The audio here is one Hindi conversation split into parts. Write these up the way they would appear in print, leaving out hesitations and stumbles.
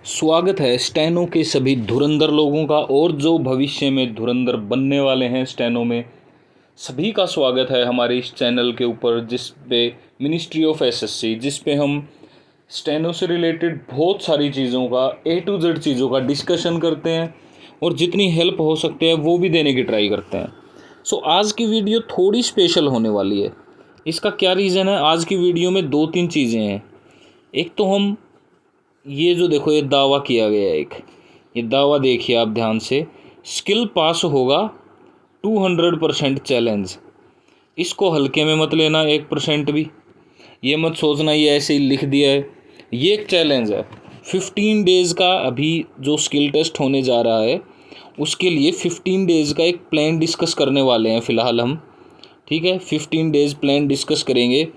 स्वागत है स्टेनो के सभी धुरंधर लोगों का और जो भविष्य में धुरंधर बनने वाले हैं स्टेनो में, सभी का स्वागत है हमारे इस चैनल के ऊपर जिस पे मिनिस्ट्री ऑफ एसएससी, जिस पे हम स्टेनो से रिलेटेड बहुत सारी चीज़ों का A to Z चीज़ों का डिस्कशन करते हैं और जितनी हेल्प हो सकते हैं वो भी देने की ट्राई करते हैं। सो आज की वीडियो थोड़ी स्पेशल होने वाली है। इसका क्या रीज़न है? आज की वीडियो में 2-3 चीज़ें हैं। एक तो हम ये जो देखो, ये दावा किया गया है, ये दावा देखिए आप ध्यान से, स्किल पास होगा 200% चैलेंज। इसको हल्के में मत लेना 1% भी। ये मत सोचना ये ऐसे ही लिख दिया है। ये एक चैलेंज है। 15 डेज़ का अभी जो स्किल टेस्ट होने जा रहा है उसके लिए 15 डेज़ का एक प्लान डिस्कस करने वाले हैं फ़िलहाल हम। ठीक है, 15 डेज़ प्लान डिस्कस करेंगे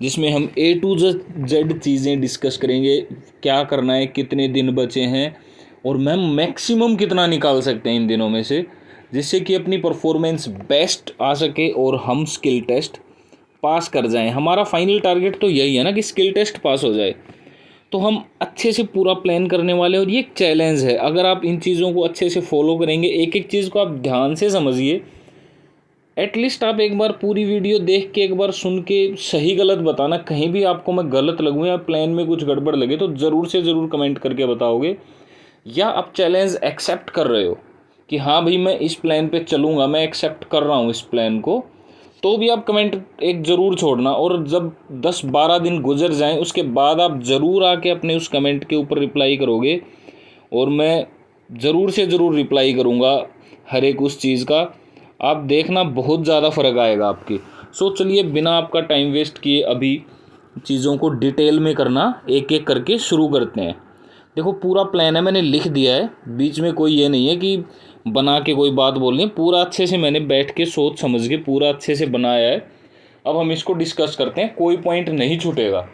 जिसमें हम A to Z चीज़ें डिस्कस करेंगे। क्या करना है, कितने दिन बचे हैं और मैम मैक्सिमम कितना निकाल सकते हैं इन दिनों में से, जिससे कि अपनी परफॉर्मेंस बेस्ट आ सके और हम स्किल टेस्ट पास कर जाएं। हमारा फाइनल टारगेट तो यही है ना कि स्किल टेस्ट पास हो जाए। तो हम अच्छे से पूरा प्लान करने वाले और ये एक चैलेंज है। अगर आप इन चीज़ों को अच्छे से फॉलो करेंगे, एक एक चीज़ को आप ध्यान से समझिए, एटलीस्ट आप एक बार पूरी वीडियो देख के, एक बार सुन के सही गलत बताना। कहीं भी आपको मैं गलत लगूँ या प्लान में कुछ गड़बड़ लगे तो ज़रूर से ज़रूर कमेंट करके बताओगे। या आप चैलेंज एक्सेप्ट कर रहे हो कि हाँ भाई मैं इस प्लान पे चलूँगा, मैं एक्सेप्ट कर रहा हूँ इस प्लान को, तो भी आप कमेंट एक ज़रूर छोड़ना। और जब 10-12 दिन गुजर जाएं उसके बाद आप ज़रूर आके अपने उस कमेंट के ऊपर रिप्लाई करोगे और मैं ज़रूर से ज़रूर रिप्लाई करूँगा हर एक उस चीज़ का। आप देखना बहुत ज़्यादा फ़र्क आएगा आपकी। सो चलिए बिना आपका टाइम वेस्ट किए अभी चीज़ों को डिटेल में करना एक एक करके शुरू करते हैं। देखो पूरा प्लान है, मैंने लिख दिया है, बीच में कोई ये नहीं है कि बना के कोई बात बोलनी है। पूरा अच्छे से मैंने बैठ के सोच समझ के पूरा अच्छे से बनाया है। अब हम इसको डिस्कस करते हैं, कोई पॉइंट नहीं छूटेगा।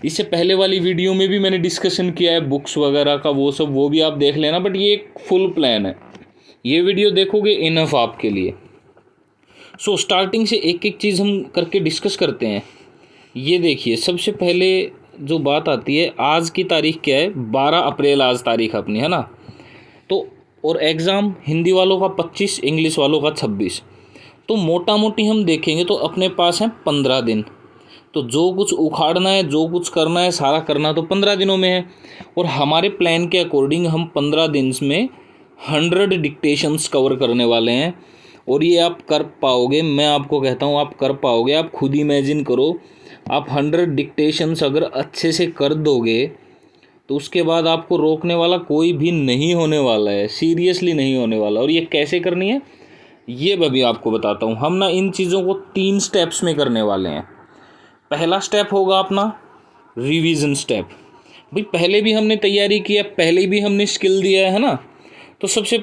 इससे पहले वाली वीडियो में भी मैंने डिस्कशन किया है बुक्स वगैरह का, वो सब वो भी आप देख लेना, बट ये एक फुल प्लान है। ये वीडियो देखोगे इनफ आपके लिए। सो स्टार्टिंग से एक एक चीज़ हम करके डिस्कस करते हैं। ये देखिए, सबसे पहले जो बात आती है, आज की तारीख क्या है? 12 अप्रैल आज तारीख अपनी, है ना। तो और एग्ज़ाम हिंदी वालों का 25, इंग्लिश वालों का 26। तो मोटा मोटी हम देखेंगे तो अपने पास हैं 15 दिन। तो जो कुछ उखाड़ना है, जो कुछ करना है, सारा करना तो 15 दिनों में है। और हमारे प्लान के अकॉर्डिंग हम 15 दिन में 100 डिक्टेशंस कवर करने वाले हैं। और ये आप कर पाओगे, मैं आपको कहता हूँ आप कर पाओगे। आप खुद इमेजिन करो, आप 100 डिक्टेशंस अगर अच्छे से कर दोगे तो उसके बाद आपको रोकने वाला कोई भी नहीं होने वाला है, सीरियसली नहीं होने वाला। और ये कैसे करनी है ये मैं भी आपको बताता हूँ। हम ना इन चीज़ों को 3 स्टेप्स में करने वाले हैं। पहला स्टेप होगा अपना रिवीजन स्टेप। भाई पहले भी हमने तैयारी की है, पहले भी हमने स्किल दिया है ना। तो सबसे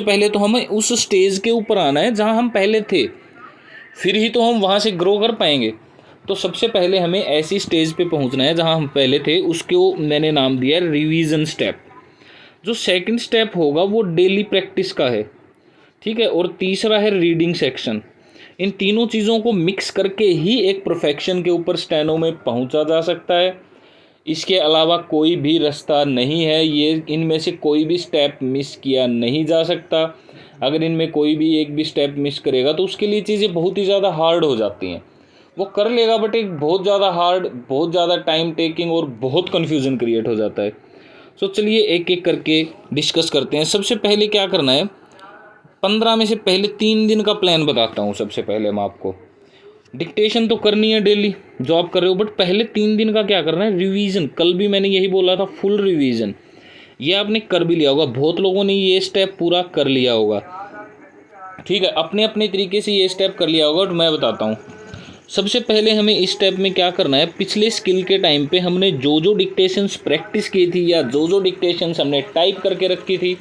पहले तो हमें उस स्टेज के ऊपर आना है जहाँ हम पहले थे, फिर ही तो हम वहाँ से ग्रो कर पाएंगे। तो सबसे पहले हमें ऐसी स्टेज पे पहुँचना है जहाँ हम पहले थे, उसको मैंने नाम दिया है रिवीजन स्टेप। जो सेकंड स्टेप होगा वो डेली प्रैक्टिस का है, ठीक है। और तीसरा है रीडिंग सेक्शन। इन तीनों चीज़ों को मिक्स करके ही एक परफेक्शन के ऊपर स्टेनो में पहुंचा जा सकता है। इसके अलावा कोई भी रास्ता नहीं है। ये इनमें से कोई भी स्टेप मिस किया नहीं जा सकता। अगर इनमें कोई भी एक भी स्टेप मिस करेगा तो उसके लिए चीज़ें बहुत ही ज़्यादा हार्ड हो जाती हैं। वो कर लेगा बट एक बहुत ज़्यादा हार्ड, बहुत ज़्यादा टाइम टेकिंग और बहुत कन्फ्यूज़न क्रिएट हो जाता है। सो चलिए एक एक करके डिस्कस करते हैं। सबसे पहले क्या करना है, 15 में से पहले 3 दिन का प्लान बताता हूँ। सबसे पहले मैं आपको, डिक्टेशन तो करनी है डेली जो आप कर रहे हो, बट पहले 3 दिन का क्या करना है, रिवीजन। कल भी मैंने यही बोला था, फुल रिवीजन। ये आपने कर भी लिया होगा, बहुत लोगों ने ये स्टेप पूरा कर लिया होगा, ठीक है, अपने अपने तरीके से ये स्टेप कर लिया होगा। और मैं बताता हूँ सबसे पहले हमें इस स्टेप में क्या करना है। पिछले स्किल के टाइम पे हमने जो जो डिक्टेशंस प्रैक्टिस की थी या जो जो डिक्टेशंस हमने टाइप करके रखी थी,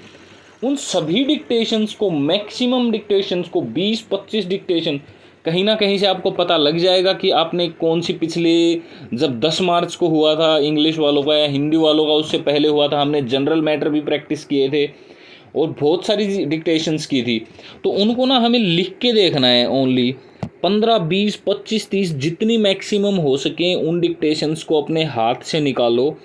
उन सभी डिक्टेशंस को, मैक्सिमम डिक्टेशंस को, 20-25 डिक्टेशन, कहीं ना कहीं से आपको पता लग जाएगा कि आपने कौन सी, पिछले जब 10 मार्च को हुआ था इंग्लिश वालों का या हिंदी वालों का, उससे पहले हुआ था, हमने जनरल मैटर भी प्रैक्टिस किए थे और बहुत सारी डिक्टेशंस की थी। तो उनको ना हमें लिख के देखना है ओनली, 15, 20, 25, 30 जितनी मैक्सिमम हो सके उन डिक्टेशंस को अपने हाथ से निकालो,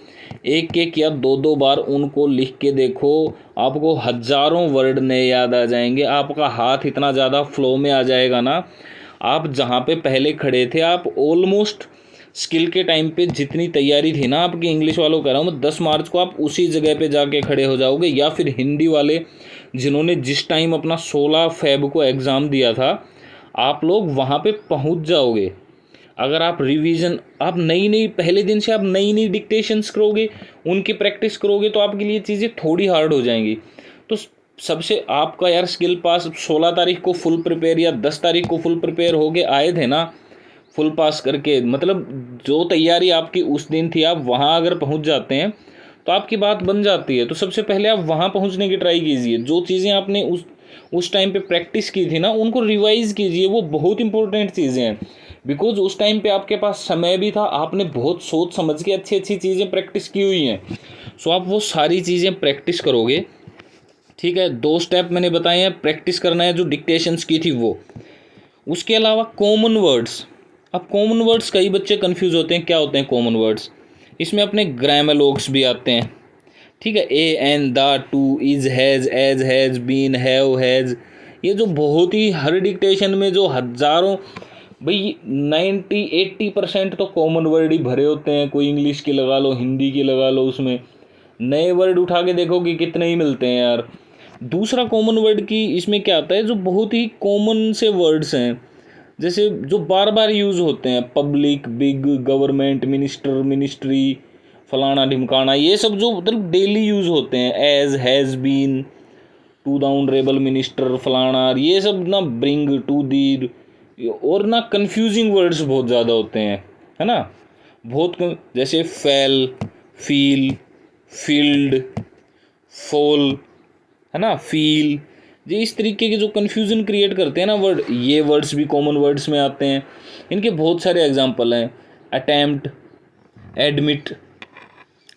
एक एक या दो दो बार उनको लिख के देखो, आपको हज़ारों वर्ड नए याद आ जाएंगे। आपका हाथ इतना ज़्यादा फ्लो में आ जाएगा ना, आप जहाँ पे पहले खड़े थे आप ऑलमोस्ट स्किल के टाइम पे जितनी तैयारी थी ना आपकी, इंग्लिश वालों कह रहा हूँ मैं, 10 मार्च को आप उसी जगह पे जाके खड़े हो जाओगे। या फिर हिंदी वाले जिन्होंने जिस टाइम अपना 16 फेब को एग्ज़ाम दिया था, आप लोग वहाँ पे पहुँच जाओगे। अगर आप रिवीजन, आप नई नई पहले दिन से आप नई नई डिक्टेशंस करोगे, उनकी प्रैक्टिस करोगे, तो आपके लिए चीज़ें थोड़ी हार्ड हो जाएंगी। तो सबसे आपका यार स्किल पास 16 तारीख को फुल प्रिपेयर या 10 तारीख को फुल प्रिपेयर हो के आए थे ना, फुल पास करके, मतलब जो तैयारी आपकी उस दिन थी, आप वहाँ अगर पहुँच जाते हैं तो आपकी बात बन जाती है। तो सबसे पहले आप वहाँ पहुँचने की ट्राई कीजिए। जो चीज़ें आपने उस टाइम पे प्रैक्टिस की थी ना, उनको रिवाइज़ कीजिए। वो बहुत इंपॉर्टेंट चीज़ें हैं, बिकॉज उस टाइम पे आपके पास समय भी था, आपने बहुत सोच समझ के अच्छी अच्छी चीज़ें प्रैक्टिस की हुई हैं। सो आप वो सारी चीज़ें प्रैक्टिस करोगे। ठीक है, 2 स्टेप मैंने बताए हैं, प्रैक्टिस करना है जो डिक्टेशंस की थी वो। उसके अलावा कॉमन वर्ड्स। अब कॉमन वर्ड्स कई बच्चे कंफ्यूज होते हैं, क्या होते हैं कॉमन वर्ड्स? इसमें अपने ग्रामलोग्स भी आते हैं। ठीक है, a an the to is has as has been have has, ये जो बहुत ही हर डिक्टेशन में जो हज़ारों, भाई 90-80% तो कॉमन वर्ड ही भरे होते हैं। कोई इंग्लिश के लगा लो, हिंदी के लगा लो, उसमें नए वर्ड उठा के देखो कि कितने ही मिलते हैं यार। दूसरा कॉमन वर्ड की इसमें क्या आता है, जो बहुत ही कॉमन से वर्ड्स हैं, जैसे जो बार बार यूज़ होते हैं, public, big, government, minister, ministry, फलाना ढिमकाना, ये सब जो मतलब डेली यूज़ होते हैं, as, has been, to the honourable minister, फलाना, ये सब ना ब्रिंग, टू दी, और ना कंफ्यूजिंग वर्ड्स बहुत ज़्यादा होते हैं, है ना। जैसे फेल, फील, फील्ड, फॉल, है ना, फील, ये इस तरीके के जो कन्फ्यूज़न क्रिएट करते हैं ना वर्ड, ये वर्ड्स भी कॉमन वर्ड्स में आते हैं। इनके बहुत सारे एग्जांपल हैं, अटैम्प्ट, एडमिट,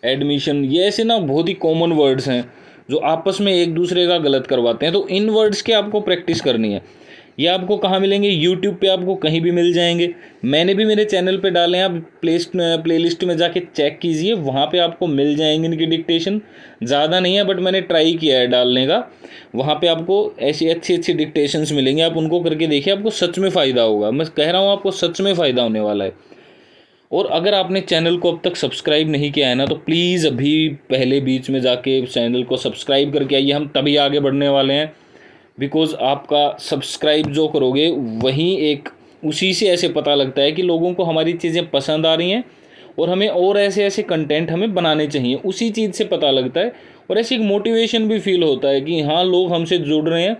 एडमिशन, ये ऐसे ना बहुत ही कॉमन वर्ड्स हैं जो आपस में एक दूसरे का गलत करवाते हैं। तो इन वर्ड्स की आपको प्रैक्टिस करनी है। ये आपको कहाँ मिलेंगे? यूट्यूब पे आपको कहीं भी मिल जाएंगे। मैंने भी मेरे चैनल पे डाले हैं, आप प्लेलिस्ट में जाके चेक कीजिए, वहाँ पे आपको मिल जाएंगे इनकी डिक्टेशन। ज़्यादा नहीं है बट मैंने ट्राई किया है डालने का। वहाँ पे आपको ऐसी अच्छी अच्छी डिक्टेशंस मिलेंगे, आप उनको करके देखिए, आपको सच में फ़ायदा होगा। मैं कह रहा हूँ आपको सच में फ़ायदा होने वाला है। और अगर आपने चैनल को अब तक सब्सक्राइब नहीं किया है ना, तो प्लीज़ अभी पहले बीच में जाके चैनल को सब्सक्राइब करके आइए, हम तभी आगे बढ़ने वाले हैं। बिकॉज़ आपका सब्सक्राइब जो करोगे वहीं एक उसी से ऐसे पता लगता है कि लोगों को हमारी चीज़ें पसंद आ रही हैं और हमें और ऐसे ऐसे कंटेंट हमें बनाने चाहिए, उसी चीज़ से पता लगता है। और ऐसी एक मोटिवेशन भी फील होता है कि हाँ, लोग हमसे जुड़ रहे हैं,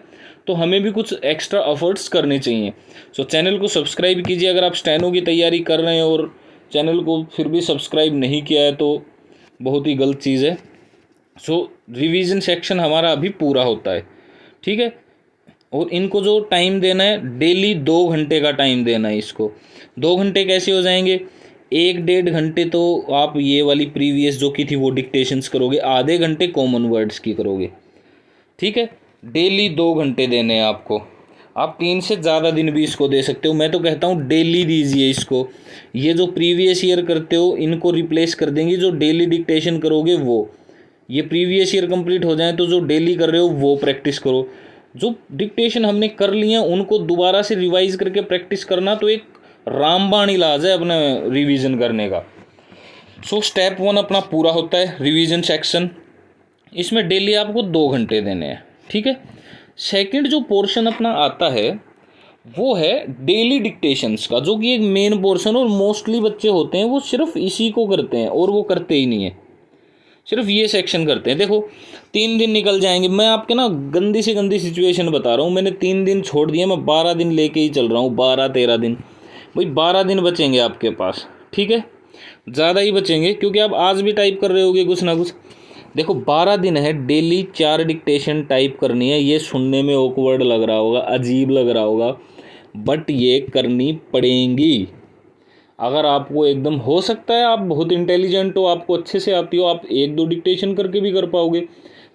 तो हमें भी कुछ एक्स्ट्रा एफर्ट्स करने चाहिए। सो चैनल को सब्सक्राइब कीजिए। अगर आप स्टेनो की तैयारी कर रहे हैं और चैनल को फिर भी सब्सक्राइब नहीं किया है तो बहुत ही गलत चीज़ है। सो रिवीजन सेक्शन हमारा अभी पूरा होता है, ठीक है। और इनको जो टाइम देना है, डेली 2 घंटे का टाइम देना है इसको। 2 घंटे कैसे हो जाएंगे? 1-1.5 घंटे तो आप ये वाली प्रीवियस जो की थी वो डिक्टेशंस करोगे, आधे घंटे कॉमन वर्ड्स की करोगे, ठीक है। डेली 2 घंटे देने हैं आपको। आप 3 से ज़्यादा दिन भी इसको दे सकते हो। मैं तो कहता हूँ डेली दीजिए इसको। ये जो प्रीवियस ईयर करते हो इनको रिप्लेस कर देंगे जो डेली डिक्टेशन करोगे वो। ये प्रीवियस ईयर कंप्लीट हो जाए तो जो डेली कर रहे हो वो प्रैक्टिस करो। जो डिक्टेशन हमने कर लिए हैं उनको दोबारा से रिवाइज करके प्रैक्टिस करना तो एक रामबाण इलाज है अपने रिवीजन करने का। सो स्टेप 1 अपना पूरा होता है, रिवीजन सेक्शन। इसमें डेली आपको 2 घंटे देने हैं, ठीक है। सेकंड जो पोर्शन अपना आता है वो है डेली डिक्टेशंस का, जो कि एक मेन पोर्शन, और मोस्टली बच्चे होते हैं वो सिर्फ इसी को करते हैं और वो करते ही नहीं है, सिर्फ ये सेक्शन करते हैं। देखो 3 दिन निकल जाएंगे, मैं आपके ना गंदी से गंदी सिचुएशन बता रहा हूँ। मैंने 3 दिन छोड़ दिया, मैं 12 दिन लेके ही चल रहा हूँ, 12-13 दिन। भाई 12 दिन बचेंगे आपके पास, ठीक है, ज़्यादा ही बचेंगे क्योंकि आप आज भी टाइप कर रहे होगे कुछ ना कुछ। देखो 12 दिन है, डेली 4 डिक्टेशन टाइप करनी है। ये सुनने में ऑकवर्ड लग रहा होगा, अजीब लग रहा होगा, बट ये करनी पड़ेंगी। अगर आपको एकदम, हो सकता है आप बहुत इंटेलिजेंट हो, आपको अच्छे से आती हो, आप 1-2 डिक्टेशन करके भी कर पाओगे,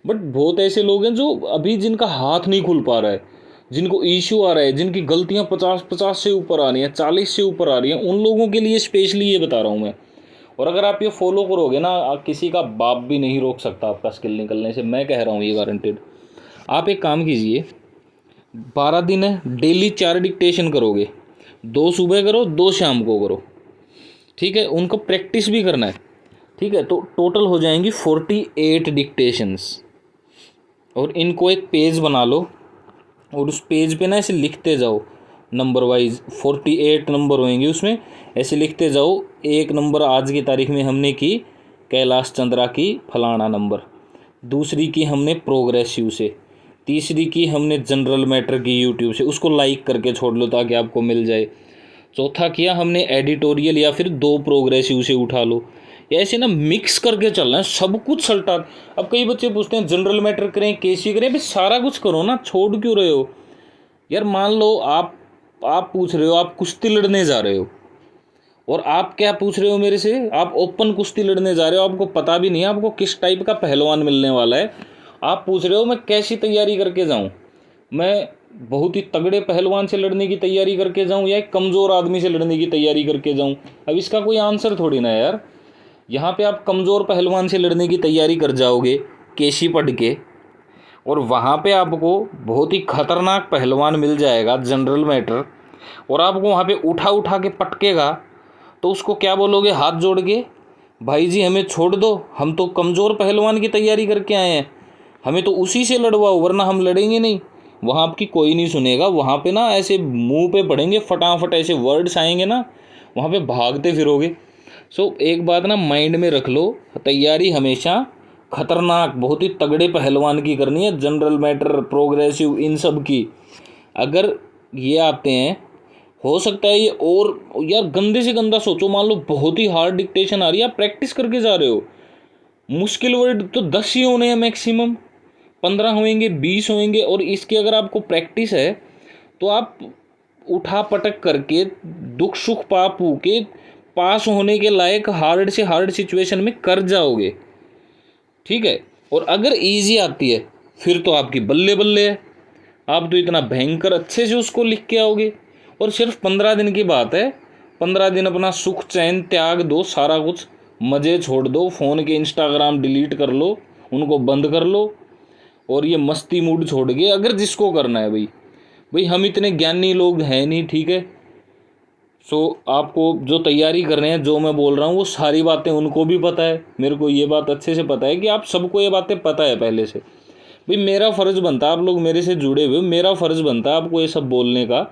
बट बहुत ऐसे लोग हैं जो अभी जिनका हाथ नहीं खुल पा रहा है, जिनको इशू आ रहा है, जिनकी गलतियाँ 50 से ऊपर आ रही हैं, 40 से ऊपर आ रही हैं, उन लोगों के लिए स्पेशली ये बता रहा हूँ मैं। और अगर आप ये फॉलो करोगे ना, किसी का बाप भी नहीं रोक सकता आपका स्किल निकलने से, मैं कह रहा हूँ ये गारंटेड। आप एक काम कीजिए, 12 दिन है, डेली 4 डिक्टेशन करोगे, 2 सुबह करो, 2 शाम को करो, ठीक है। उनको प्रैक्टिस भी करना है, ठीक है। तो टोटल हो जाएंगी 48 डिक्टेशंस। और इनको एक पेज बना लो और उस पेज पे ना ऐसे लिखते जाओ नंबर वाइज, 48 नंबर होंगे उसमें, ऐसे लिखते जाओ। एक नंबर आज की तारीख में हमने की कैलाश चंद्रा की फलाना नंबर, दूसरी की हमने प्रोग्रेसिव से, तीसरी की हमने जनरल मैटर की यूट्यूब से, उसको लाइक करके छोड़ लो ताकि आपको मिल जाए। चौथा किया हमने एडिटोरियल या फिर 2 प्रोग्रेसिव से उठा लो। या ऐसे ना मिक्स करके चलना है, सब कुछ सल्टा। अब कई बच्चे पूछते हैं जनरल मैटर करें केसी करें, भाई सारा कुछ करो ना, छोड़ क्यों रहे हो यार। मान लो आप पूछ रहे हो आप कुश्ती लड़ने जा रहे हो, और आप क्या पूछ रहे हो मेरे से, आप ओपन कुश्ती लड़ने जा रहे हो, आपको पता भी नहीं है आपको किस टाइप का पहलवान मिलने वाला है। आप पूछ रहे हो मैं कैसी तैयारी करके जाऊं, मैं बहुत ही तगड़े पहलवान से लड़ने की तैयारी करके जाऊं या एक कमज़ोर आदमी से लड़ने की तैयारी करके जाऊं। अब इसका कोई आंसर थोड़ी ना है यार। यहाँ पे आप कमज़ोर पहलवान से लड़ने की तैयारी कर जाओगे केशी पढ़ के, और वहाँ पे आपको बहुत ही खतरनाक पहलवान मिल जाएगा जनरल मैटर, और आपको वहाँ पे उठा उठा के पटकेगा, तो उसको क्या बोलोगे हाथ जोड़ के, भाई जी हमें छोड़ दो, हम तो कमज़ोर पहलवान की तैयारी करके आए हैं, हमें तो उसी से लड़वाओ वरना हम लड़ेंगे नहीं। वहाँ आपकी कोई नहीं सुनेगा, वहाँ पे ना ऐसे मुंह पे पड़ेंगे फटाफट, ऐसे वर्ड्स आएंगे ना, वहाँ पे भागते फिरोगे। सो एक बात ना माइंड में रख लो, तैयारी हमेशा खतरनाक बहुत ही तगड़े पहलवान की करनी है, जनरल मैटर प्रोग्रेसिव इन सब की। अगर ये आते हैं, हो सकता है ये, और यार गंदे से गंदा सोचो, मान लो बहुत ही हार्ड डिक्टेशन आ रही है, आप प्रैक्टिस करके जा रहे हो, मुश्किल वर्ड तो 10 ही होने हैं मैक्सिमम, 15 होंगे 20 होंगे, और इसकी अगर आपको प्रैक्टिस है तो आप उठा पटक करके दुख सुख पा पू के पास होने के लायक हार्ड से हार्ड सिचुएशन में कर जाओगे, ठीक है। और अगर इजी आती है फिर तो आपकी बल्ले बल्ले है, आप तो इतना भयंकर अच्छे से उसको लिख के आओगे। और सिर्फ 15 दिन की बात है, 15 दिन अपना सुख चैन त्याग दो, सारा कुछ मज़े छोड़ दो, फ़ोन के इंस्टाग्राम डिलीट कर लो, उनको बंद कर लो, और ये मस्ती मूड छोड़ के अगर जिसको करना है भाई हम इतने ज्ञानी लोग हैं नहीं, ठीक है। सो आपको जो तैयारी कर रहे हैं, जो मैं बोल रहा हूँ वो सारी बातें उनको भी पता है, मेरे को ये बात अच्छे से पता है कि आप सबको ये बातें पता है पहले से। भाई मेरा फ़र्ज़ बनता है, आप लोग मेरे से जुड़े हुए, मेरा फ़र्ज़ बनता है आपको ये सब बोलने का।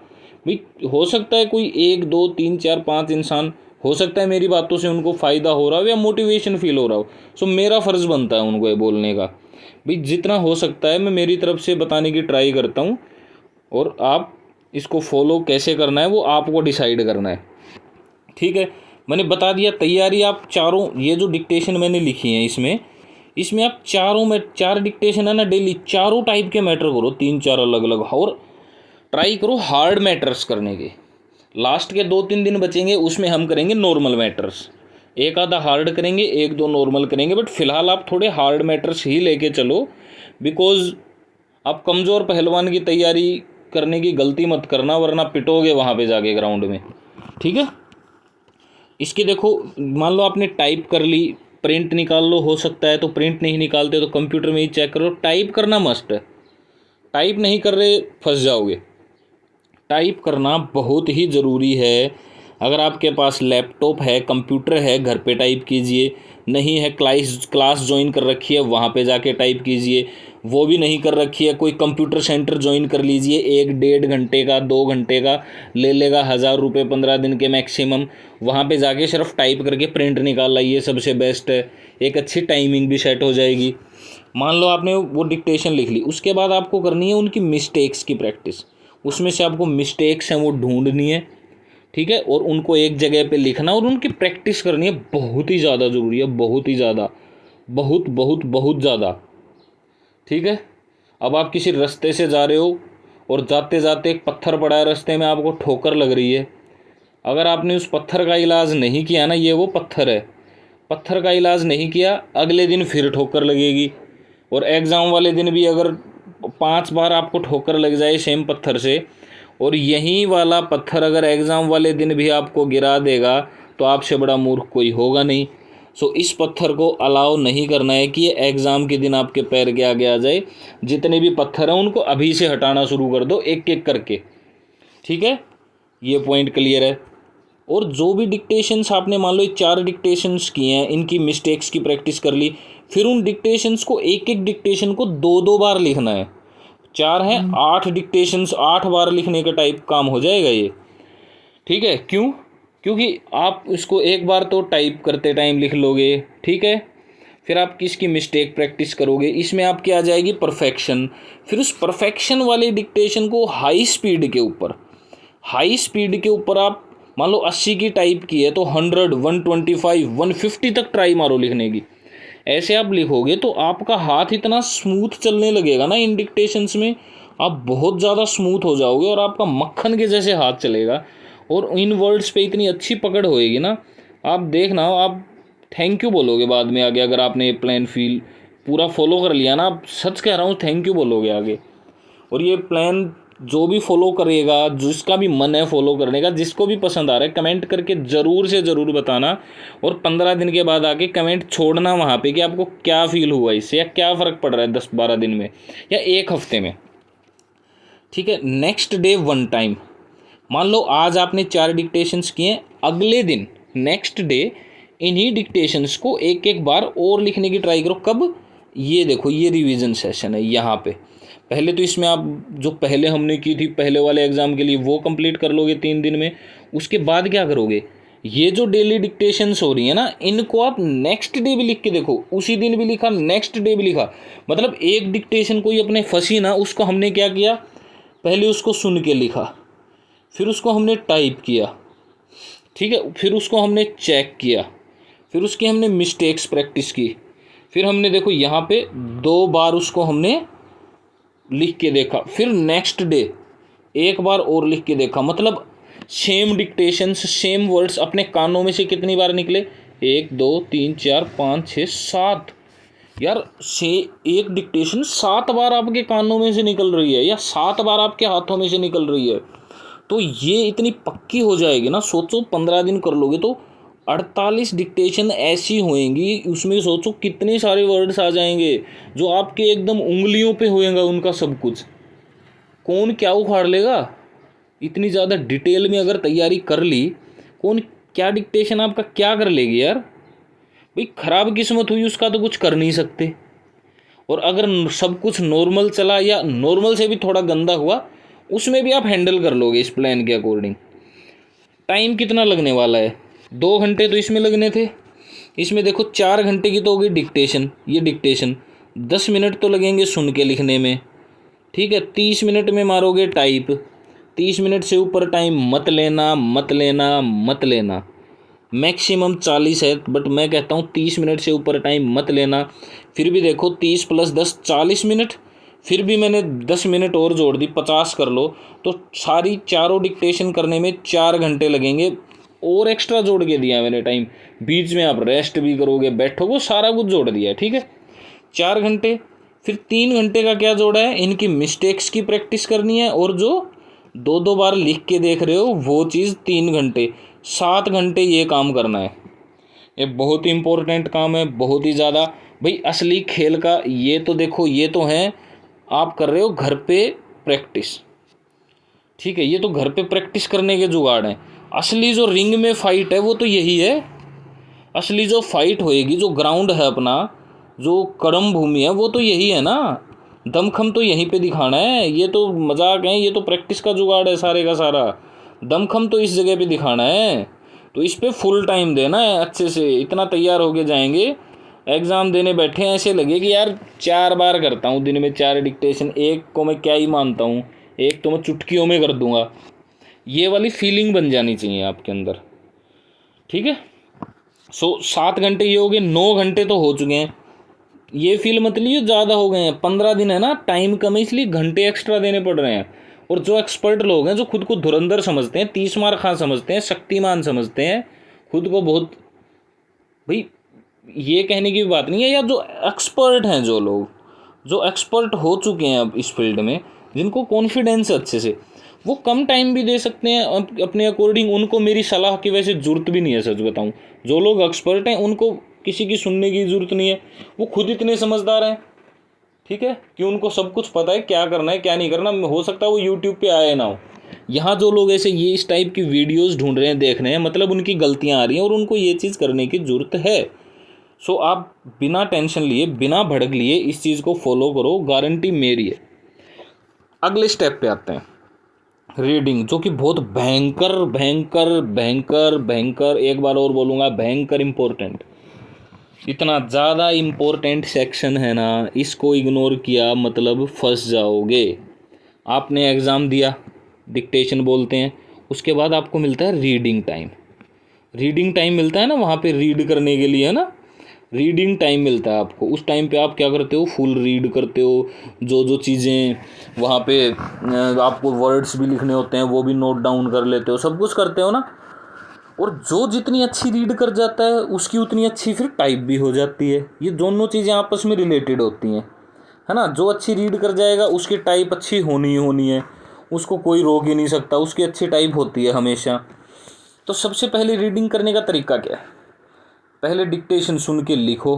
भाई हो सकता है कोई 1 2 3 4 5 इंसान, हो सकता है मेरी बातों से उनको फ़ायदा हो रहा हो या मोटिवेशन फील हो रहा हो, सो मेरा फ़र्ज़ बनता है उनको ये बोलने का। भाई जितना हो सकता है मैं मेरी तरफ से बताने की ट्राई करता हूँ, और आप इसको फॉलो कैसे करना है वो आपको डिसाइड करना है, ठीक है। मैंने बता दिया तैयारी, आप चारों ये जो डिक्टेशन मैंने लिखी हैं इसमें आप चारों में 4 डिक्टेशन है ना, डेली चारों टाइप के मैटर करो, 3 4 अलग अलग, और ट्राई करो हार्ड मैटर्स करने के। लास्ट के 2 3 दिन बचेंगे उसमें हम करेंगे नॉर्मल मैटर्स, एक आधा हार्ड करेंगे 1 2 नॉर्मल करेंगे, बट फिलहाल आप थोड़े हार्ड मैटर्स ही लेके चलो, बिकॉज आप कमज़ोर पहलवान की तैयारी करने की गलती मत करना वरना पिटोगे वहाँ पे जाके ग्राउंड में, ठीक है। इसके देखो, मान लो आपने टाइप कर ली, प्रिंट निकाल लो, हो सकता है तो प्रिंट नहीं निकालते तो कंप्यूटर में ही चेक करो, टाइप करना मस्ट है, टाइप नहीं कर रहे फंस जाओगे। टाइप करना बहुत ही ज़रूरी है। अगर आपके पास लैपटॉप है, कंप्यूटर है, घर पे टाइप कीजिए, नहीं है क्लास ज्वाइन कर रखी है वहाँ पे जाके टाइप कीजिए, वो भी नहीं कर रखी है कोई कंप्यूटर सेंटर ज्वाइन कर लीजिए, 1 1.5 घंटे का 2 घंटे का ले लेगा, 1000 रुपये 15 दिन के मैक्सिमम, वहाँ पे जाके सिर्फ टाइप करके प्रिंट निकाल लाइए, सबसे बेस्ट है, एक अच्छी टाइमिंग भी सेट हो जाएगी। मान लो आपने वो डिक्टेशन लिख ली, उसके बाद आपको करनी है उनकी मिस्टेक्स की प्रैक्टिस, उसमें से आपको मिस्टेक्स हैं वो ढूंढनी है, ठीक है, और उनको एक जगह पे लिखना और उनकी प्रैक्टिस करनी है, बहुत ही ज़्यादा ज़रूरी है, बहुत ही ज़्यादा, बहुत बहुत बहुत ज़्यादा, ठीक है। अब आप किसी रास्ते से जा रहे हो और जाते जाते एक पत्थर पड़ा है रास्ते में, आपको ठोकर लग रही है, अगर आपने उस पत्थर का इलाज नहीं किया ना, ये वो पत्थर है, पत्थर का इलाज नहीं किया, अगले दिन फिर ठोकर लगेगी, और एग्ज़ाम वाले दिन भी अगर 5 बार आपको ठोकर लग जाए सेम पत्थर से, और यही वाला पत्थर अगर एग्ज़ाम वाले दिन भी आपको गिरा देगा तो आपसे बड़ा मूर्ख कोई होगा नहीं। सो इस पत्थर को अलाउ नहीं करना है कि ये एग्ज़ाम के दिन आपके पैर के आगे आ जाए। जितने भी पत्थर हैं उनको अभी से हटाना शुरू कर दो, एक एक करके। ठीक है, ये पॉइंट क्लियर है। और जो भी डिक्टेशंस आपने मान लो 4 डिक्टेशंस किए हैं, इनकी मिस्टेक्स की प्रैक्टिस कर ली, फिर उन डिक्टेशंस को एक एक डिक्टेशन को 2-2 बार लिखना है। 4 हैं, 8 डिक्टेशंस 8 बार लिखने का टाइप काम हो जाएगा ये। ठीक है, क्यों? क्योंकि आप इसको एक बार तो टाइप करते टाइम लिख लोगे, ठीक है, फिर आप किसकी मिस्टेक प्रैक्टिस करोगे, इसमें आपकी आ जाएगी परफेक्शन। फिर उस परफेक्शन वाली डिक्टेशन को हाई स्पीड के ऊपर आप मान लो 80 की टाइप की है तो 100, 125, 150 तक ट्राई मारो लिखने की। ऐसे आप लिखोगे तो आपका हाथ इतना स्मूथ चलने लगेगा ना इन डिक्टेशंस में, आप बहुत ज़्यादा स्मूथ हो जाओगे और आपका मक्खन के जैसे हाथ चलेगा और इन वर्ड्स पे इतनी अच्छी पकड़ होएगी ना, आप देखना आप थैंक यू बोलोगे बाद में आगे। अगर आपने ये प्लान पूरा फॉलो कर लिया ना, आप सच कह रहा हूँ थैंक यू बोलोगे आगे। और ये प्लान जो भी फॉलो करेगा, जिसका भी मन है फॉलो करने का, जिसको भी पसंद आ रहा है, कमेंट करके ज़रूर से ज़रूर बताना। और 15 दिन के बाद आके कमेंट छोड़ना वहाँ पे कि आपको क्या फील हुआ इससे, या क्या फ़र्क पड़ रहा है 10-12 दिन में या 1 हफ्ते में। ठीक है, नेक्स्ट डे 1 टाइम। मान लो आज आपने 4 डिक्टेशंस किए, अगले दिन नेक्स्ट डे इन्हीं डिक्टेशंस को एक एक बार और लिखने की ट्राई करो। कब? ये देखो, ये रिवीजन सेशन है यहाँ पे। पहले तो इसमें आप जो पहले हमने की थी पहले वाले एग्ज़ाम के लिए वो कंप्लीट कर लोगे 3 दिन में। उसके बाद क्या करोगे, ये जो डेली डिक्टेशंस हो रही है ना, इनको आप नेक्स्ट डे भी लिख के देखो। उसी दिन भी लिखा, नेक्स्ट डे भी लिखा, मतलब एक डिक्टेशन कोई अपने फंसी ना, उसको हमने क्या किया, पहले उसको सुन के लिखा, फिर उसको हमने टाइप किया, ठीक है, फिर उसको हमने चेक किया, फिर उसकी हमने मिस्टेक्स प्रैक्टिस की, फिर हमने देखो यहाँ पे 2 बार उसको हमने लिख के देखा, फिर नेक्स्ट डे 1 बार और लिख के देखा। मतलब सेम डिक्टेशंस सेम वर्ड्स अपने कानों में से कितनी बार निकले, 1 2 3 4 5 6 7। यार से एक डिक्टेशन 7 बार आपके कानों में से निकल रही है या 7 बार आपके हाथों में से निकल रही है, तो ये इतनी पक्की हो जाएगी ना। सोचो 15 दिन कर लोगे तो 48 डिक्टेशन ऐसी होएंगी, उसमें सोचो कितने सारे वर्ड्स आ जाएंगे जो आपके एकदम उंगलियों पे होएगा उनका सब कुछ। कौन क्या उखाड़ लेगा इतनी ज़्यादा डिटेल में अगर तैयारी कर ली, कौन क्या डिक्टेशन आपका क्या कर लेगी यार। भाई ख़राब किस्मत हुई उसका तो कुछ कर नहीं सकते। और अगर सब कुछ नॉर्मल चला या नॉर्मल से भी थोड़ा गंदा हुआ, उसमें भी आप हैंडल कर लोगे इस प्लान के अकॉर्डिंग। टाइम कितना लगने वाला है, 2 घंटे तो इसमें लगने थे। इसमें देखो 4 घंटे की तो होगी डिक्टेशन, ये डिक्टेशन 10 मिनट तो लगेंगे सुन के लिखने में, ठीक है। 30 मिनट में मारोगे टाइप, 30 मिनट से ऊपर टाइम मत लेना मत लेना मत लेना। मैक्सिमम 40 है, बट मैं कहता हूँ 30 मिनट से ऊपर टाइम मत लेना। फिर भी देखो 30 + 10 40 मिनट, फिर भी मैंने 10 मिनट और जोड़ दी, 50 कर लो, तो सारी चारों डिक्टेशन करने में 4 घंटे लगेंगे। और एक्स्ट्रा जोड़ के दिया मैंने टाइम, बीच में आप रेस्ट भी करोगे बैठोगे, सारा कुछ जोड़ दिया, ठीक है। 4 घंटे, फिर 3 घंटे का क्या जोड़ा है, इनकी मिस्टेक्स की प्रैक्टिस करनी है, और जो 2-2 बार लिख के देख रहे हो वो चीज़ 3 घंटे, 7 घंटे ये काम करना है। ये बहुत ही इम्पोर्टेंट काम है, बहुत ही ज़्यादा। भाई असली खेल का ये तो देखो, ये तो है आप कर रहे हो घर पे प्रैक्टिस, ठीक है, ये तो घर पे प्रैक्टिस करने के जुगाड़ हैं। असली जो रिंग में फाइट है वो तो यही है। असली जो फाइट होएगी, जो ग्राउंड है अपना, जो कर्म भूमि है, वो तो यही है ना। दमखम तो यहीं पे दिखाना है, ये तो मजाक है, ये तो प्रैक्टिस का जुगाड़ है सारे का सारा। दमखम तो इस जगह पे दिखाना है, तो इस पे फुल टाइम देना है अच्छे से। इतना तैयार होके जाएंगे, एग्ज़ाम देने बैठे हैं ऐसे लगे कि यार 4 बार करता हूँ दिन में 4 डिक्टेशन, एक को मैं क्या ही मानता हूँ, एक तो मैं चुटकियों में कर दूंगा। ये वाली फीलिंग बन जानी चाहिए आपके अंदर, ठीक है। 7 घंटे ये हो गए, 9 घंटे तो हो चुके हैं। ये फील मत लीजिए ज़्यादा हो गए हैं, 15 दिन है ना, टाइम कम है इसलिए घंटे एक्स्ट्रा देने पड़ रहे हैं। और जो एक्सपर्ट लोग हैं, जो खुद को धुरंधर समझते हैं, 30 मार खां समझते हैं, शक्तिमान समझते हैं खुद को, बहुत, भाई ये कहने की बात नहीं है, या जो एक्सपर्ट हैं, जो लोग जो एक्सपर्ट हो चुके हैं अब इस फील्ड में, जिनको कॉन्फिडेंस है अच्छे से, वो कम टाइम भी दे सकते हैं अपने अकॉर्डिंग। उनको मेरी सलाह की वैसे ज़रूरत भी नहीं है, सच बताऊं। जो लोग एक्सपर्ट हैं उनको किसी की सुनने की ज़रूरत नहीं है, वो खुद इतने समझदार हैं, ठीक है, कि उनको सब कुछ पता है क्या करना है क्या नहीं करना। हो सकता है वो यूट्यूब पे आए ना हो। यहाँ जो लोग ऐसे ये इस टाइप की वीडियोस ढूंढ रहे हैं, देख रहे हैं, मतलब उनकी गलतियाँ आ रही हैं और उनको ये चीज़ करने की ज़रूरत है। सो आप बिना टेंशन लिए, बिना भड़क लिए इस चीज़ को फॉलो करो, गारंटी मेरी है। अगले स्टेप पे आते हैं, रीडिंग, जो कि बहुत भयंकर भयंकर भयंकर भयंकर, एक बार और बोलूँगा, भयंकर इम्पोर्टेंट, इतना ज़्यादा इम्पोर्टेंट सेक्शन है ना, इसको इग्नोर किया मतलब फंस जाओगे। आपने एग्ज़ाम दिया, डिक्टेशन बोलते हैं, उसके बाद आपको मिलता है रीडिंग टाइम। रीडिंग टाइम मिलता है ना वहाँ पे रीड करने के लिए, है ना, रीडिंग टाइम मिलता है आपको। उस टाइम पे आप क्या करते हो, फुल रीड करते हो, जो जो चीज़ें वहाँ पे आपको वर्ड्स भी लिखने होते हैं वो भी नोट डाउन कर लेते हो, सब कुछ करते हो ना। और जो जितनी अच्छी रीड कर जाता है उसकी उतनी अच्छी फिर टाइप भी हो जाती है। ये दोनों चीज़ें आपस में रिलेटेड होती हैं, है ना। जो अच्छी रीड कर जाएगा उसकी टाइप अच्छी होनी ही होनी है, उसको कोई रोक ही नहीं सकता, उसकी अच्छी टाइप होती है हमेशा। तो सबसे पहले रीडिंग करने का तरीका क्या है, पहले डिक्टेशन सुन के लिखो,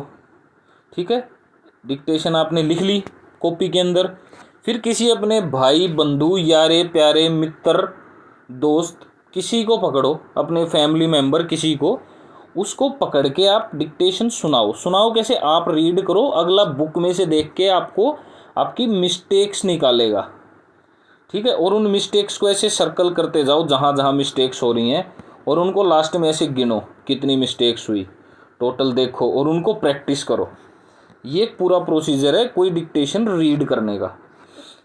ठीक है। डिक्टेशन आपने लिख ली कॉपी के अंदर, फिर किसी अपने भाई बंधु यारे प्यारे मित्र दोस्त किसी को पकड़ो, अपने फैमिली मेम्बर किसी को, उसको पकड़ के आप डिक्टेशन सुनाओ। सुनाओ कैसे, आप रीड करो, अगला बुक में से देख के आपको आपकी मिस्टेक्स निकालेगा, ठीक है। और उन मिस्टेक्स को ऐसे सर्कल करते जाओ जहाँ जहाँ मिस्टेक्स हो रही हैं, और उनको लास्ट में ऐसे गिनो कितनी मिस्टेक्स हुई टोटल, देखो और उनको प्रैक्टिस करो। ये पूरा प्रोसीजर है कोई डिक्टेशन रीड करने का।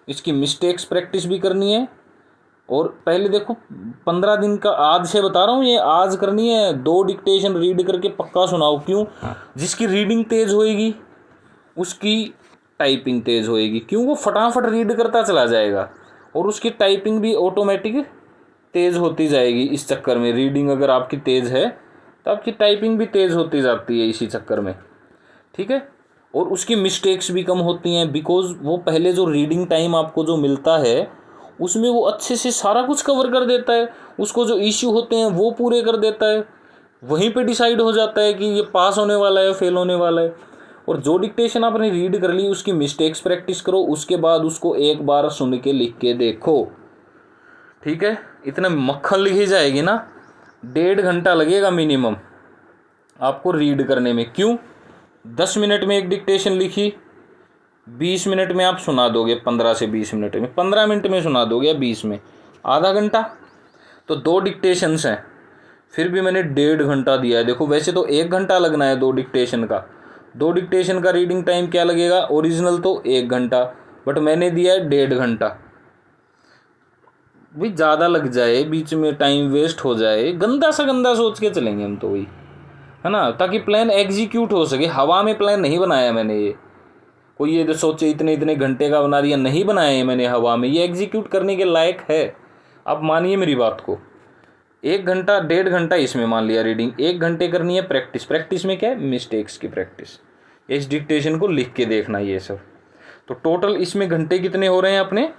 इसकी मिस्टेक्स प्रैक्टिस भी करनी है। और पहले देखो 15 दिन का, आज से बता रहा हूँ, ये आज करनी है। 2 डिक्टेशन रीड करके पक्का सुनाओ। क्यों, जिसकी रीडिंग तेज होएगी उसकी टाइपिंग तेज होएगी। क्यों, वो फटाफट रीड करता चला जाएगा और उसकी टाइपिंग भी ऑटोमेटिक तेज होती जाएगी। इस चक्कर में रीडिंग अगर आपकी तेज है तो आपकी टाइपिंग भी तेज होती जाती है इसी चक्कर में, ठीक है। और उसकी मिस्टेक्स भी कम होती हैं, बिकॉज वो पहले जो रीडिंग टाइम आपको जो मिलता है उसमें वो अच्छे से सारा कुछ कवर कर देता है। उसको जो इश्यू होते हैं वो पूरे कर देता है। वहीं पे डिसाइड हो जाता है कि ये पास होने वाला है फेल होने वाला है। और जो डिक्टेशन आपने रीड कर ली उसकी मिस्टेक्स प्रैक्टिस करो, उसके बाद उसको एक बार सुन के लिख के देखो, ठीक है। इतना मक्खन लिखी जाएगी ना, 1.5 घंटा लगेगा मिनिमम आपको रीड करने में। क्यों, 10 मिनट में एक डिक्टेशन लिखी, 20 मिनट में आप सुना दोगे, 15 से 20 मिनट में, 15 मिनट में सुना दोगे या 20 में, आधा घंटा। तो 2 डिक्टेशंस हैं, फिर भी मैंने 1.5 घंटा दिया है। देखो वैसे तो 1 घंटा लगना है 2 डिक्टेशन का। 2 डिक्टेशन का रीडिंग टाइम क्या लगेगा, ओरिजिनल तो 1 घंटा, बट मैंने दिया है 1.5 घंटा। भाई ज़्यादा लग जाए, बीच में टाइम वेस्ट हो जाए, गंदा सा गंदा सोच के चलेंगे हम तो, वही है ना, ताकि प्लान एग्जीक्यूट हो सके। हवा में प्लान नहीं बनाया मैंने, ये कोई ये सोचे इतने इतने घंटे का बना दिया, नहीं बनाया है मैंने हवा में। ये एग्जीक्यूट करने के लायक है, आप मानिए मेरी बात को। 1 घंटा 1.5 घंटा इसमें मान लिया रीडिंग, 1 घंटे करनी है प्रैक्टिस। प्रैक्टिस में क्या है, मिस्टेक्स की प्रैक्टिस, इस डिक्टेशन को लिख के देखना, ये सब। तो टोटल इसमें घंटे कितने हो रहे हैं अपने,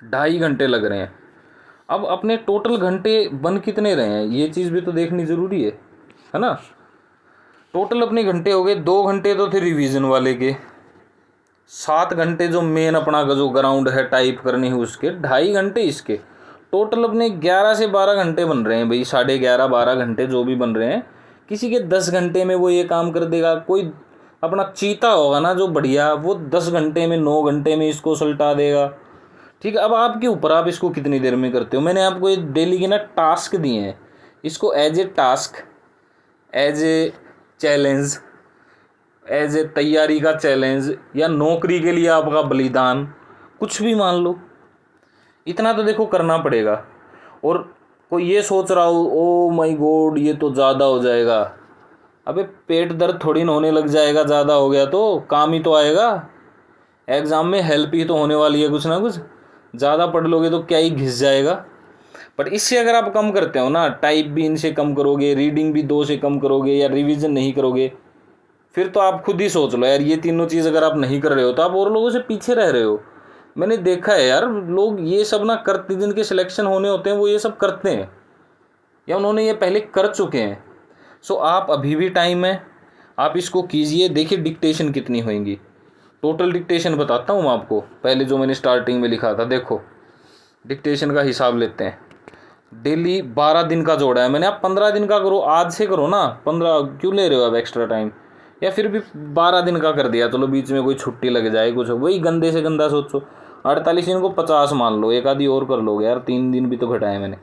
2.5 घंटे लग रहे हैं। अब अपने टोटल घंटे बन कितने रहे हैं ये चीज़ भी तो देखनी ज़रूरी है ना। टोटल अपने घंटे हो गए, 2 घंटे तो थे रिवीजन वाले के, 7 घंटे जो मेन अपना का जो ग्राउंड है टाइप करनी है उसके, 2.5 घंटे इसके। टोटल अपने 11 से 12 घंटे बन रहे हैं भाई, 11.5 12 घंटे जो भी बन रहे हैं। किसी के 10 घंटे में वो ये काम कर देगा। कोई अपना चीता होगा ना जो बढ़िया, वो 10 घंटे में 9 घंटे में इसको सुलटा देगा, ठीक है। अब आपके ऊपर, आप इसको कितनी देर में करते हो। मैंने आपको ये डेली के ना टास्क दिए हैं, इसको as a task, as a challenge, as a तैयारी का चैलेंज, या नौकरी के लिए आपका बलिदान, कुछ भी मान लो, इतना तो देखो करना पड़ेगा। और कोई ये सोच रहा हो ओ माय गॉड ये तो ज़्यादा हो जाएगा, अबे पेट दर्द थोड़ी ना होने लग जाएगा, ज़्यादा हो गया तो काम ही तो आएगा। एग्ज़ाम में हेल्प ही तो होने वाली है कुछ ना कुछ। ज़्यादा पढ़ लोगे तो क्या ही घिस जाएगा। बट इससे अगर आप कम करते हो ना, टाइप भी इनसे कम करोगे, रीडिंग भी 2 से कम करोगे, या रिवीजन नहीं करोगे, फिर तो आप खुद ही सोच लो यार, ये तीनों चीज़ अगर आप नहीं कर रहे हो तो आप और लोगों से पीछे रह रहे हो। मैंने देखा है यार, लोग ये सब ना करते, जिनके सिलेक्शन होने होते हैं वो ये सब करते हैं या उन्होंने ये पहले कर चुके हैं। सो आप अभी भी टाइम है, आप इसको कीजिए। देखिए डिक्टेशन कितनी होंगी, टोटल डिक्टेशन बताता हूँ मैं आपको, पहले जो मैंने स्टार्टिंग में लिखा था। देखो डिक्टेशन का हिसाब लेते हैं। डेली 12 दिन का जोड़ा है मैंने, आप 15 दिन का करो, आज से करो ना, 15 क्यों ले रहे हो अब एक्स्ट्रा टाइम। या फिर भी 12 दिन का कर दिया, चलो बीच में कोई छुट्टी लग जाए कुछ, वही गंदे से गंदा सोचो। 48 दिन को 50 मान लो, एक आधी और कर लोगे यार, 3 दिन भी तो घटाए मैंने।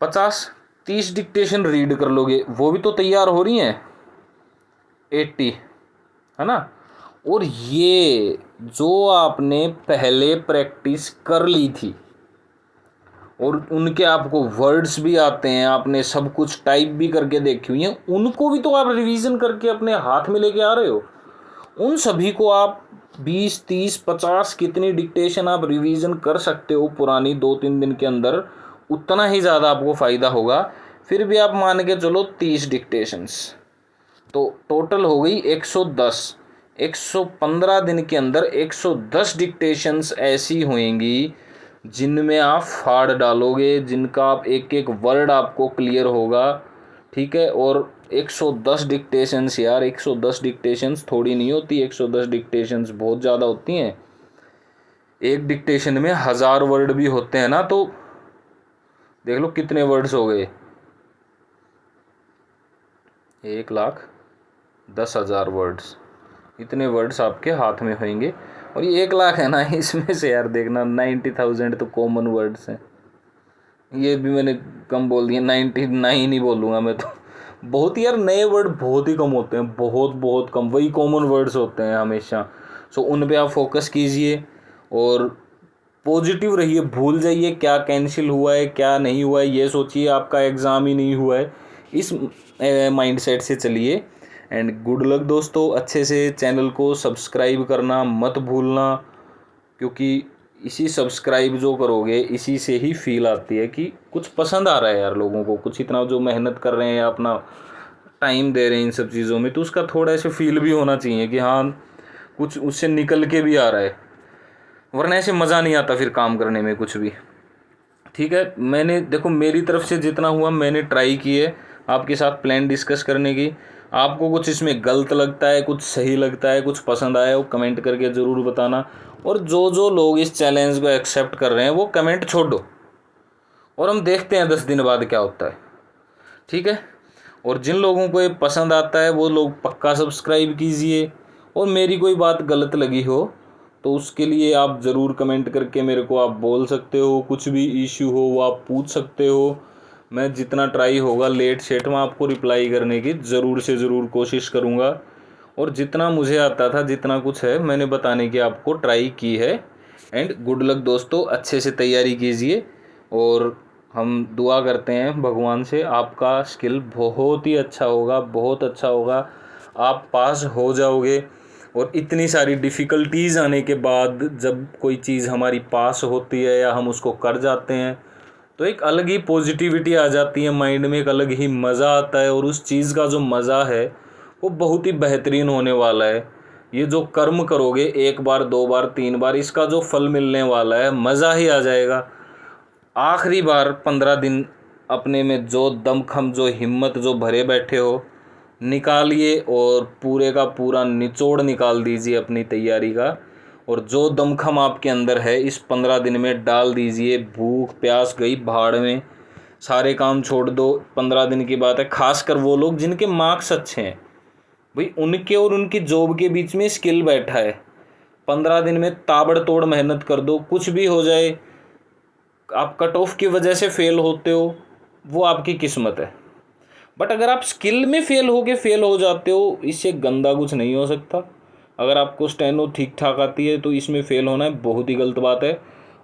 50 30 डिक्टेशन रीड कर लोगे, वो भी तो तैयार हो रही हैं। 80 है ना। और ये जो आपने पहले प्रैक्टिस कर ली थी और उनके आपको वर्ड्स भी आते हैं, आपने सब कुछ टाइप भी करके देखी हुई हैं, उनको भी तो आप रिवीजन करके अपने हाथ में लेके आ रहे हो। उन सभी को आप 20 30 50 कितनी डिक्टेशन आप रिवीजन कर सकते हो पुरानी 2-3 दिन के अंदर, उतना ही ज़्यादा आपको फ़ायदा होगा। फिर भी आप मान के चलो 30 डिक्टेशंस, तो टोटल हो गई 110। 115 दिन के अंदर 110 डिक्टेशंस ऐसी होंगी जिनमें आप फाड़ डालोगे, जिनका आप एक एक वर्ड आपको क्लियर होगा। ठीक है। और 110 डिक्टेशंस यार, 110 डिक्टेशंस थोड़ी नहीं होती, 110 डिक्टेशंस बहुत ज़्यादा होती हैं। एक डिक्टेशन में 1000 वर्ड भी होते हैं ना, तो देख लो कितने वर्ड्स हो गए, 1,10,000 वर्ड्स। इतने वर्ड्स आपके हाथ में होंगे। और ये 1,00,000 है ना, इसमें से यार देखना 90,000 तो कॉमन वर्ड्स हैं। ये भी मैंने कम बोल दिया, 99 ही बोलूँगा मैं तो। बहुत यार नए वर्ड बहुत ही कम होते हैं, बहुत बहुत कम, वही कॉमन वर्ड्स होते हैं हमेशा। सो उन पे आप फोकस कीजिए और पॉजिटिव रहिए, भूल जाइए क्या कैंसिल हुआ है क्या नहीं हुआ है, ये सोचिए आपका एग्ज़ाम ही नहीं हुआ है, इस माइंडसेट से चलिए। एंड गुड लक दोस्तों। अच्छे से चैनल को सब्सक्राइब करना मत भूलना, क्योंकि इसी सब्सक्राइब जो करोगे इसी से ही फील आती है कि कुछ पसंद आ रहा है यार लोगों को, कुछ इतना जो मेहनत कर रहे हैं या अपना टाइम दे रहे हैं इन सब चीज़ों में, तो उसका थोड़ा ऐसे फील भी होना चाहिए कि हाँ कुछ उससे निकल के भी आ रहा है, वरना ऐसे मज़ा नहीं आता फिर काम करने में कुछ भी। ठीक है। मैंने देखो मेरी तरफ से जितना हुआ मैंने ट्राई की है आपके साथ प्लान डिस्कस करने की। आपको कुछ इसमें गलत लगता है, कुछ सही लगता है, कुछ पसंद आया वो कमेंट करके ज़रूर बताना। और जो जो लोग इस चैलेंज को एक्सेप्ट कर रहे हैं वो कमेंट छोड़ दो और हम देखते हैं 10 दिन बाद क्या होता है। ठीक है। और जिन लोगों को ये पसंद आता है वो लोग पक्का सब्सक्राइब कीजिए। और मेरी कोई बात गलत लगी हो तो उसके लिए आप ज़रूर कमेंट करके मेरे को आप बोल सकते हो, कुछ भी इश्यू हो वो आप पूछ सकते हो। मैं जितना ट्राई होगा लेट सेट में आपको रिप्लाई करने की ज़रूर से ज़रूर कोशिश करूँगा। और जितना मुझे आता था, जितना कुछ है मैंने बताने की आपको ट्राई की है। एंड गुड लक दोस्तों, अच्छे से तैयारी कीजिए और हम दुआ करते हैं भगवान से आपका स्किल बहुत ही अच्छा होगा, बहुत अच्छा होगा, आप पास हो जाओगे। और इतनी सारी डिफ़िकल्टीज़ आने के बाद जब कोई चीज़ हमारी पास होती है या हम उसको कर जाते हैं तो एक अलग ही पॉजिटिविटी आ जाती है माइंड में, एक अलग ही मज़ा आता है। और उस चीज़ का जो मज़ा है वो बहुत ही बेहतरीन होने वाला है। ये जो कर्म करोगे 1 बार 2 बार 3 बार, इसका जो फल मिलने वाला है मज़ा ही आ जाएगा। आखिरी बार 15 दिन अपने में जो दमखम, जो हिम्मत जो भरे बैठे हो निकालिए और पूरे का पूरा निचोड़ निकाल दीजिए अपनी तैयारी का। और जो दमखम आपके अंदर है इस 15 दिन में डाल दीजिए। भूख प्यास गई भाड़ में, सारे काम छोड़ दो। 15 दिन की बात है, खासकर वो लोग जिनके मार्क्स अच्छे हैं भाई, उनके और उनकी जॉब के बीच में स्किल बैठा है। 15 दिन में ताबड़तोड़ मेहनत कर दो, कुछ भी हो जाए। आप कट ऑफ की वजह से फेल होते हो वो आपकी किस्मत है, बट अगर आप स्किल में फेल हो जाते हो, इससे गंदा कुछ नहीं हो सकता। अगर आपको स्टेनो ठीक ठाक आती है तो इसमें फ़ेल होना है बहुत ही गलत बात है।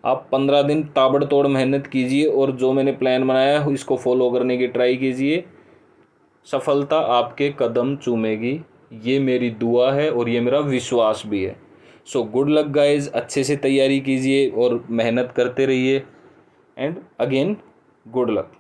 आप 15 दिन ताबड़तोड़ मेहनत कीजिए और जो मैंने प्लान बनाया है इसको फॉलो करने की ट्राई कीजिए। सफलता आपके कदम चूमेगी, ये मेरी दुआ है और ये मेरा विश्वास भी है। सो गुड लक गाइज, अच्छे से तैयारी कीजिए और मेहनत करते रहिए। And again good luck.